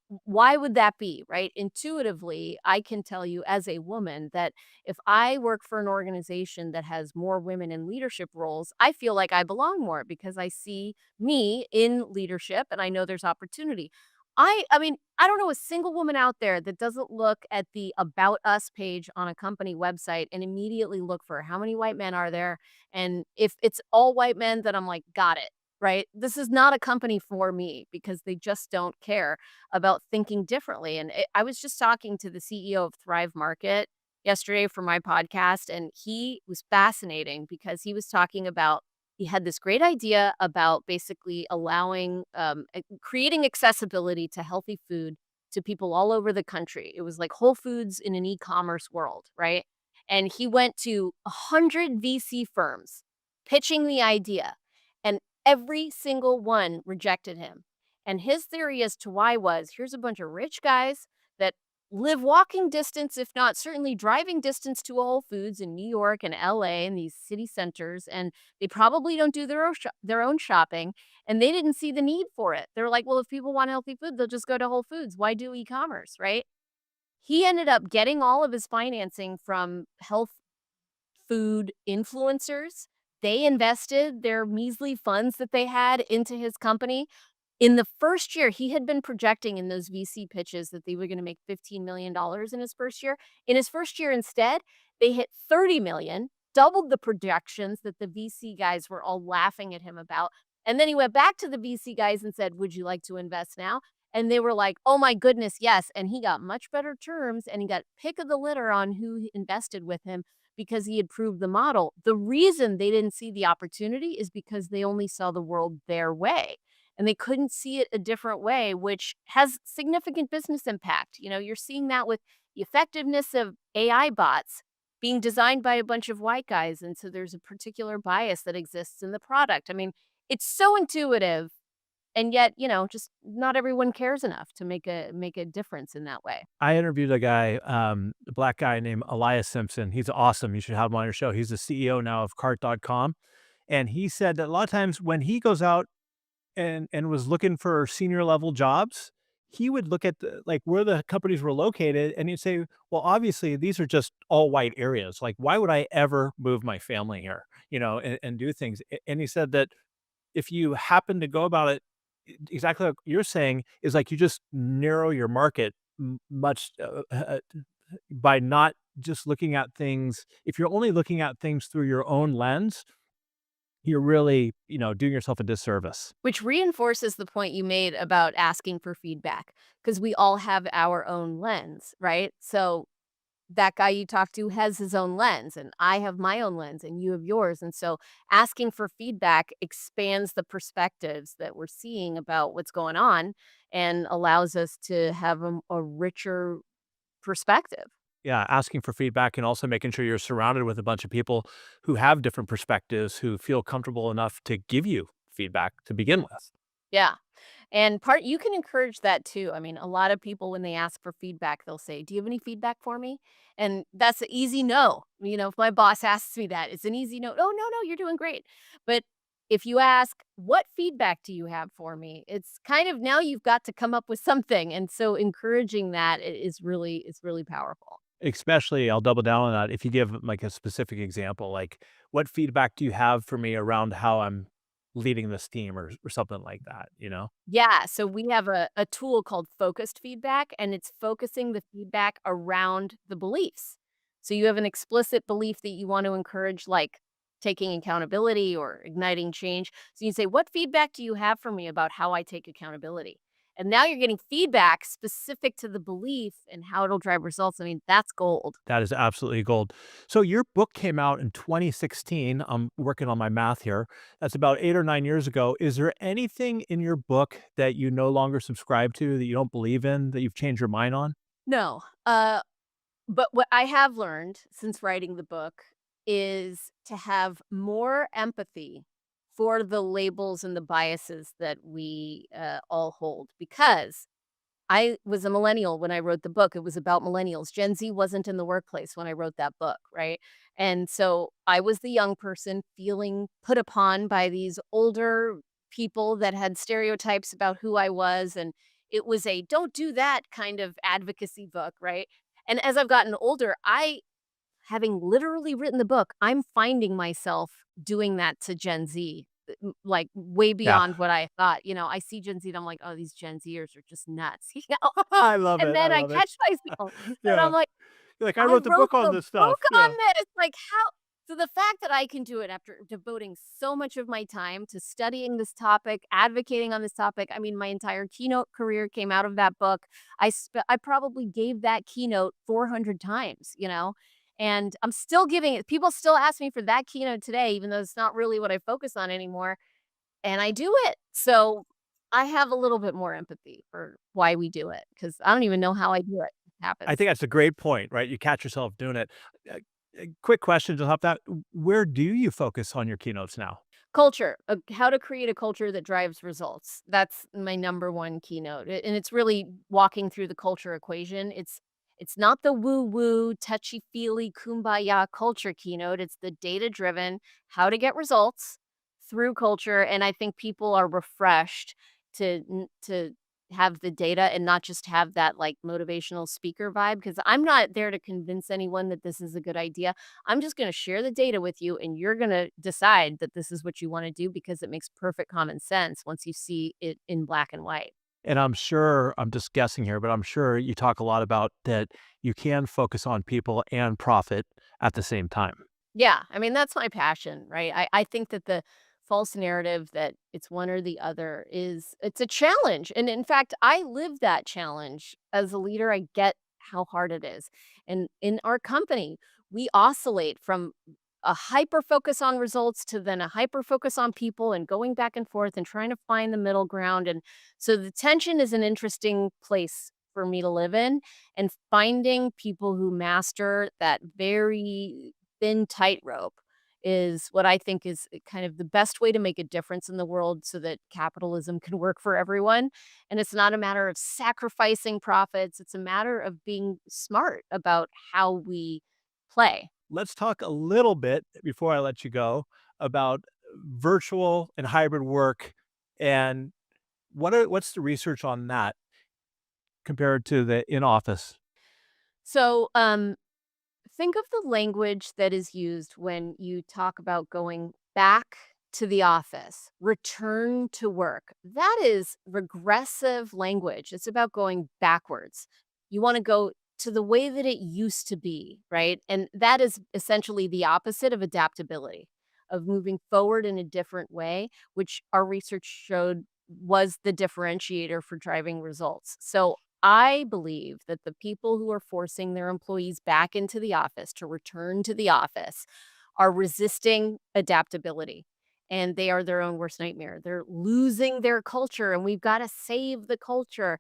why would that be, right? Intuitively, I can tell you as a woman that if I work for an organization that has more women in leadership roles, I feel like I belong more because I see me in leadership and I know there's opportunity. I mean, I don't know a single woman out there that doesn't look at the about us page on a company website and immediately look for how many white men are there, and if it's all white men, then I'm like, "Got it." Right? This is not a company for me because they just don't care about thinking differently, and I was just talking to the CEO of Thrive Market yesterday for my podcast, and he was fascinating because he was talking about he had this great idea about basically allowing, creating accessibility to healthy food to people all over the country. It was like Whole Foods in an e-commerce world, right? And he went to 100 VC firms pitching the idea, and every single one rejected him. And his theory as to why was here's a bunch of rich guys that live walking distance, if not certainly driving distance to a Whole Foods in New York and LA and these city centers. And they probably don't do their own shopping, and they didn't see the need for it. They're like, well, if people want healthy food, they'll just go to Whole Foods. Why do e-commerce, right? He ended up getting all of his financing from health food influencers. They invested their measly funds that they had into his company. In the first year, he had been projecting in those VC pitches that they were gonna make $15 million in his first year. In his first year instead, they hit 30 million, doubled the projections that the VC guys were all laughing at him about. And then he went back to the VC guys and said, "Would you like to invest now?" And they were like, "Oh my goodness, yes." And he got much better terms and he got pick of the litter on who invested with him because he had proved the model. The reason they didn't see the opportunity is because they only saw the world their way and they couldn't see it a different way, which has significant business impact. You know, you're seeing that with the effectiveness of AI bots being designed by a bunch of white guys. And so there's a particular bias that exists in the product. I mean, it's so intuitive and yet, just not everyone cares enough to make a difference in that way. I interviewed a guy, a black guy named Elias Simpson. He's awesome. You should have him on your show. He's the CEO now of cart.com. And he said that a lot of times when he goes out and was looking for senior level jobs, he would look at where the companies were located and he'd say, well, obviously these are just all white areas. Like, why would I ever move my family here, and do things? And he said that if you happen to go about it exactly like you're saying, is like you just narrow your market much by not just looking at things. If you're only looking at things through your own lens, you're really, doing yourself a disservice. Which reinforces the point you made about asking for feedback, because we all have our own lens, right? So that guy you talked to has his own lens, and I have my own lens, and you have yours. And so asking for feedback expands the perspectives that we're seeing about what's going on and allows us to have a richer perspective. Yeah, asking for feedback and also making sure you're surrounded with a bunch of people who have different perspectives, who feel comfortable enough to give you feedback to begin with. Yeah. And part you can encourage that too. I mean, a lot of people when they ask for feedback, they'll say, "Do you have any feedback for me?" And that's an easy no. If my boss asks me that, it's an easy no. "Oh, no, no, you're doing great." But if you ask, "What feedback do you have for me?" It's kind of now you've got to come up with something, and so encouraging that is really powerful. Especially, I'll double down on that, if you give, like, a specific example, like, "What feedback do you have for me around how I'm leading this team?" Or something like that, you know? Yeah, so we have a tool called focused feedback, and it's focusing the feedback around the beliefs. So you have an explicit belief that you want to encourage, like taking accountability or igniting change. So you say, "What feedback do you have for me about how I take accountability?" And now you're getting feedback specific to the belief and how it'll drive results. I mean, that's gold. That is absolutely gold. So your book came out in 2016. I'm working on my math here. That's about 8 or 9 years ago. Is there anything in your book that you no longer subscribe to, that you don't believe in, that you've changed your mind on? No. But what I have learned since writing the book is to have more empathy for the labels and the biases that we all hold. Because I was a millennial when I wrote the book. It was about millennials. Gen Z wasn't in the workplace when I wrote that book, right? And so I was the young person feeling put upon by these older people that had stereotypes about who I was. And it was a don't do that kind of advocacy book, right? And as I've gotten older, having literally written the book, I'm finding myself doing that to Gen Z, like, way Yeah. beyond what I thought. I see Gen Z and I'm like, "Oh, these Gen Zers are just nuts," you know? I love And it, I then I love it. catch myself and I'm Yeah. like, You're like, "I I wrote the wrote book on the this stuff." book on Yeah. this, like, how so the fact that I can do it after devoting so much of my time to studying this topic, advocating on this topic, I mean, my entire keynote career came out of that book. I probably gave that keynote 400 times, and I'm still giving it people still ask me for that keynote today, even though it's not really what I focus on anymore, and I do it. So, I have a little bit more empathy for why we do it because I don't even know how I do it. It I happens. think that's a great point, right? You catch yourself doing it. Uh, Quick question to help that. Where do you focus on your keynotes now? Culture, how to create a culture that drives results. That's my number 1 keynote, and it's really walking through the culture equation. It's not the woo-woo, touchy-feely, kumbaya culture keynote, it's the data-driven, how to get results through culture, and I think people are refreshed to have the data and not just have that, like, motivational speaker vibe. Because 'cause I'm not there to convince anyone that this is a good idea. I'm just gonna share the data with you, and you're gonna decide that this is what you wanna do because it makes perfect common sense once you see it in black and white. And I'm sure, I'm just guessing here, but I'm sure you talk a lot about that you can focus on people and profit at the same time. Yeah, I mean, that's my passion, right? I think that the false narrative that it's one or the other it's a challenge, and in fact, I live that challenge. As a leader, I get how hard it is, and in our company, we oscillate from a hyper focus on results to then a hyper focus on people and going back and forth and trying to find the middle ground, and so the tension is an interesting place for me to live in, and finding people who master that very thin tightrope is what I think is kind of the best way to make a difference in the world so that capitalism can work for everyone. And it's not a matter of sacrificing profits, it's a matter of being smart about how we play. Let's talk a little bit before I let you go about virtual and hybrid work, and what's the research on that compared to the in office? So, think of the language that is used when you talk about going back to the office, return to work. That is regressive language. It's about going backwards. You want to go to the way that it used to be, right? And that is essentially the opposite of adaptability, of moving forward in a different way, which our research showed was the differentiator for driving results. So I believe that the people who are forcing their employees back into the office to return to the office are resisting adaptability, and they are their own worst nightmare. They're losing their culture, and we've got to save the culture.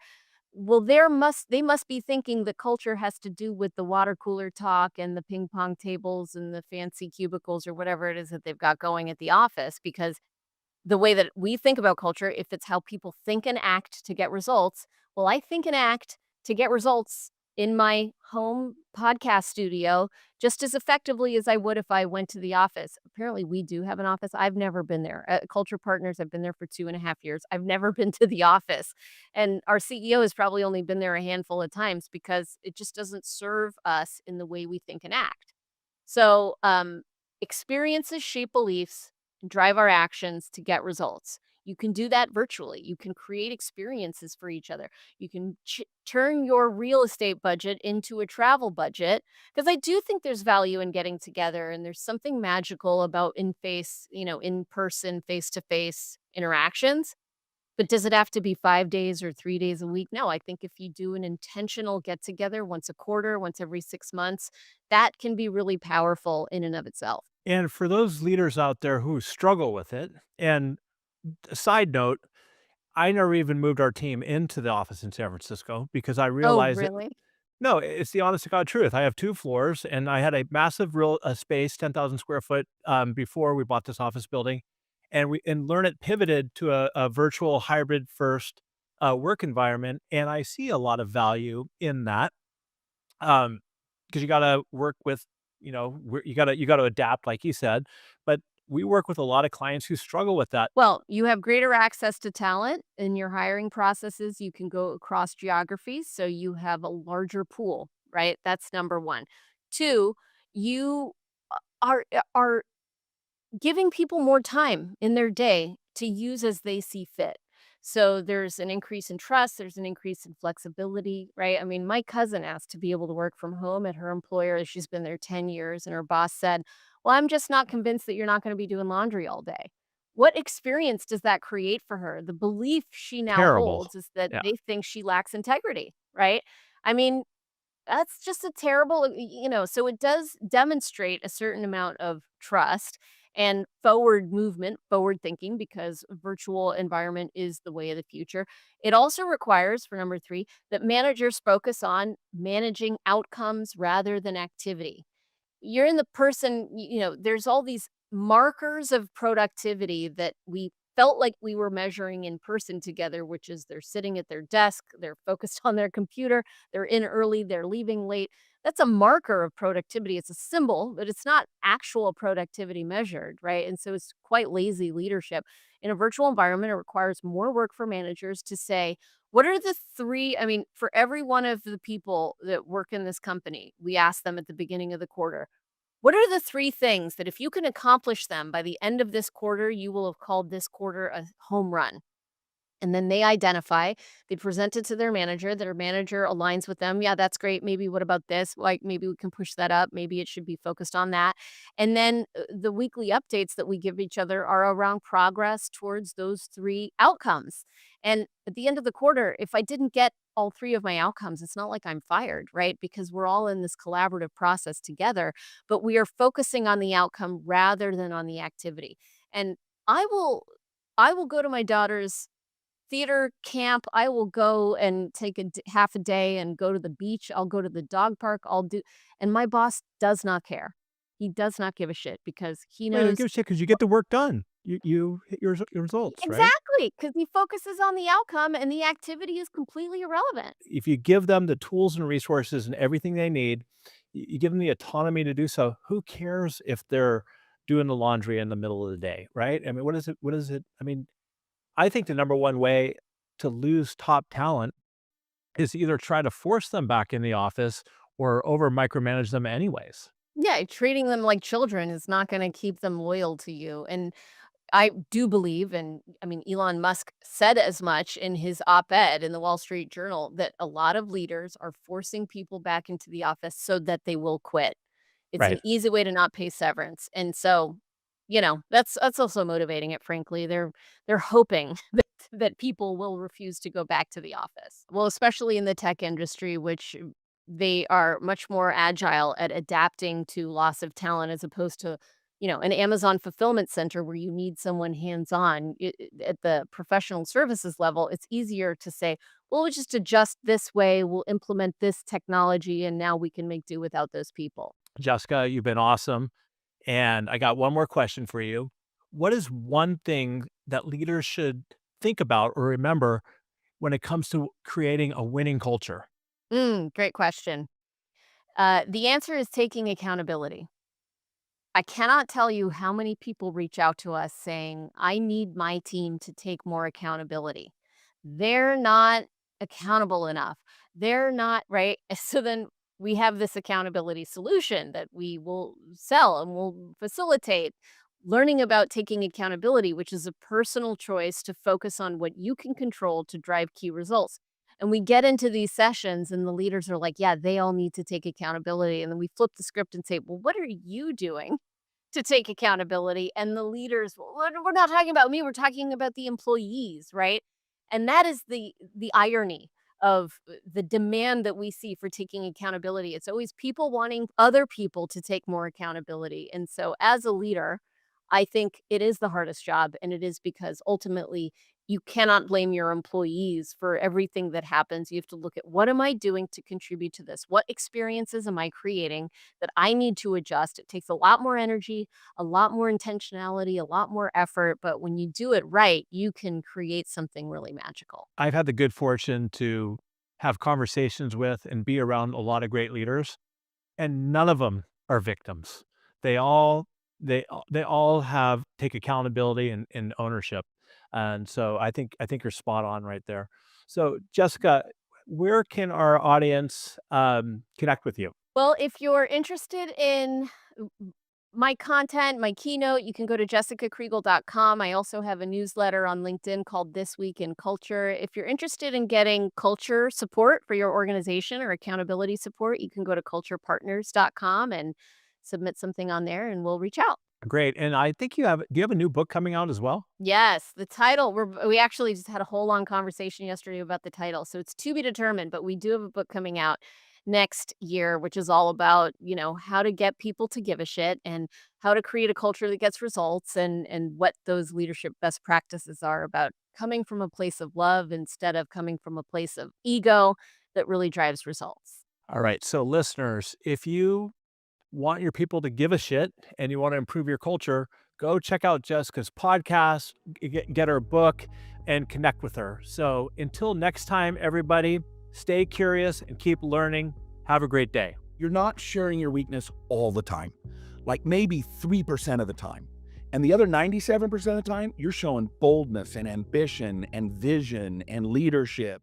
Well, they must be thinking the culture has to do with the water cooler talk and the ping pong tables and the fancy cubicles or whatever it is that they've got going at the office, because the way that we think about culture, if it's how people think and act to get results, well, I think and act to get results in my home podcast studio just as effectively as I would if I went to the office. Apparently, we do have an office. I've never been there. At Culture Partners, I've been there for 2.5 years. I've never been to the office. And our CEO has probably only been there a handful of times because it just doesn't serve us in the way we think and act. So, experiences shape beliefs and drive our actions to get results. You can do that virtually. You can create experiences for each other. You can turn your real estate budget into a travel budget because I do think there's value in getting together and there's something magical about in person, face to face interactions. But does it have to be 5 days or 3 days a week? No, I think if you do an intentional get together once a quarter, once every 6 months, that can be really powerful in and of itself. And for those leaders out there who struggle with it, and a side note, I never even moved our team into the office in San Francisco because I Oh, realized that really? no, it's the honest to God truth. I have 2 floors, and I had a massive real space, 10,000 square foot, before we bought this office building, and Learn It pivoted to a virtual hybrid first, work environment, and I see a lot of value in that, because you gotta work with, you gotta adapt, like you said, but we work with a lot of clients who struggle with that. Well, you have greater access to talent in your hiring processes. You can go across geographies, so you have a larger pool, right? That's number 1. 2, you are giving people more time in their day to use as they see fit. So there's an increase in trust, there's an increase in flexibility, right? I mean, my cousin asked to be able to work from home at her employer. She's been there 10 years, and her boss said, "Well, I'm just not convinced that you're not going to be doing laundry all day." What experience does that create for her? The belief she now Terrible. holds is that Yeah. they think she lacks integrity, right? I mean, that's just a terrible so it does demonstrate a certain amount of trust and forward movement, forward thinking, because a virtual environment is the way of the future. It also requires, for number 3, that managers focus on managing outcomes rather than activity. You're in the person there's all these markers of productivity that we felt like we were measuring in person together, which is they're sitting at their desk, they're focused on their computer, they're in early, they're leaving late. That's a marker of productivity. It's a symbol, but it's not actual productivity measured, right? And so it's quite lazy leadership. In a virtual environment, it requires more work for managers to say, what are the 3 I mean, for every one of the people that work in this company, we ask them at the beginning of the quarter, what are the 3 things that if you can accomplish them by the end of this quarter, you will have called this quarter a home run? And then they identify, they present it to their manager aligns with them. Yeah, that's great. Maybe what about this? Like maybe we can push that up. Maybe it should be focused on that. And then the weekly updates that we give each other are around progress towards those 3 outcomes. And at the end of the quarter, if I didn't get all 3 of my outcomes, it's not like I'm fired, right? Because we're all in this collaborative process together, but we are focusing on the outcome rather than on the activity. And I will I will go to my daughter's theater camp. I will go and take half a day and go to the beach. I'll go to the dog park. And my boss does not care. He does not give a shit because he Well, you don't knows give a shit because you get the work done. You hit your results, right? exactly because he focuses on the outcome and the activity is completely irrelevant. If you give them the tools and resources and everything they need, you give them the autonomy to do so, who cares if they're doing the laundry in the middle of the day, right? I mean, what is it? I mean, I think the number one way to lose top talent is either try to force them back in the office or over micromanage them anyways. Yeah, treating them like children is not going to keep them loyal to you. And I do believe, and I mean, Elon Musk said as much in his op-ed in the Wall Street Journal, that a lot of leaders are forcing people back into the office so that they will quit. It's an Right. easy way to not pay severance. And so, that's also motivating it, frankly. They're hoping that people will refuse to go back to the office. Well, especially in the tech industry, which they are much more agile at adapting to loss of talent as opposed to, an Amazon fulfillment center where you need someone hands-on. At the professional services level, it's easier to say, well, we'll just adjust this way, we'll implement this technology, and now we can make do without those people. Jessica, you've been awesome. And I got one more question for you. What is one thing that leaders should think about or remember when it comes to creating a winning culture? Great question. The answer is taking accountability. I cannot tell you how many people reach out to us saying, I need my team to take more accountability. They're not accountable enough. They're not, right? So then we have this accountability solution that we will sell and will facilitate learning about taking accountability, which is a personal choice to focus on what you can control to drive key results. And we get into these sessions, and the leaders are like, yeah, they all need to take accountability. And then we flip the script and say, well, what are you doing to take accountability? And the leaders, "Well, we're not talking about me, we're talking about the employees," right? And that is the irony of the demand that we see for taking accountability. It's always people wanting other people to take more accountability. And so as a leader, I think it is the hardest job, and it is because ultimately you cannot blame your employees for everything that happens. You have to look at, what am I doing to contribute to this? What experiences am I creating that I need to adjust? It takes a lot more energy, a lot more intentionality, a lot more effort, but when you do it right, you can create something really magical. I've had the good fortune to have conversations with and be around a lot of great leaders, and none of them are victims. They all they all have take accountability and ownership. And so I think you're spot on right there. So Jessica, where can our audience connect with you? Well, if you're interested in my content, my keynote, you can go to jessicakriegel.com. I also have a newsletter on LinkedIn called This Week in Culture. If you're interested in getting culture support for your organization or accountability support, you can go to culturepartners.com and submit something on there and we'll reach out. Great. And I think do you have a new book coming out as well? Yes, the title, we actually just had a whole long conversation yesterday about the title, so it's to be determined, but we do have a book coming out next year, which is all about, how to get people to give a shit and how to create a culture that gets results and what those leadership best practices are about coming from a place of love instead of coming from a place of ego that really drives results. All right. So listeners, if you want your people to give a shit and you want to improve your culture, go check out Jessica's podcast, get her book, and connect with her. So until next time, everybody, stay curious and keep learning. Have a great day. You're not sharing your weakness all the time, like maybe 3% of the time. And the other 97% of the time, you're showing boldness and ambition and vision and leadership.